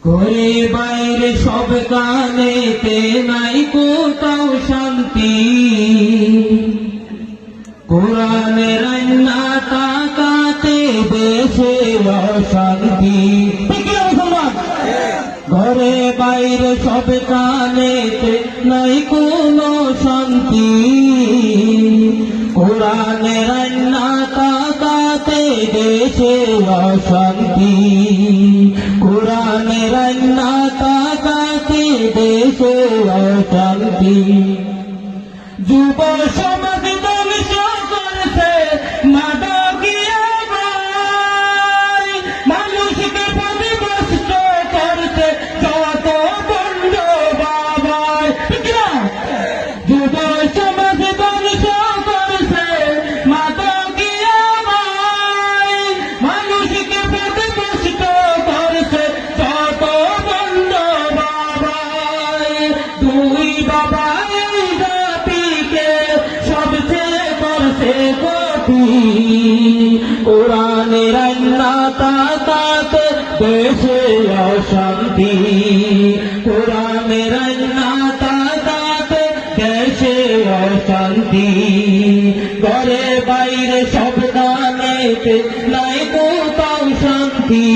ঘরে বাইরে সব কানেতে নাই কোথাও শান্তি, কোরআনের আইনা তাকাতে দেশে অশান্তি। ঘরে বাইরে সব কানেতে নাই কোনো শান্তি, কোরআনের আইনা তাকাতে দেশে অশান্তি, কোরআনের আইনা তাকাতে দেশে অশান্তি। যুব সমাজ ধ্বংস করছে মাদকিয়া ভাই, মানুষকে পথভ্রষ্ট করছে যত বন্ধ বাবাই। যুব সমাজ ধ্বংস করছে মাদকিয়া ভাই, মানুষকে পথভ্রষ্ট করছে যত বন্ধ বাবাই। দুই বাবা কোরআনের আইনা তাকাতে দেশে অশান্তি, কোরআনের আইনা তাকাতে দেশে অশান্তি। ঘরে বাইরে সব গানেতে নাই কোথাও শান্তি।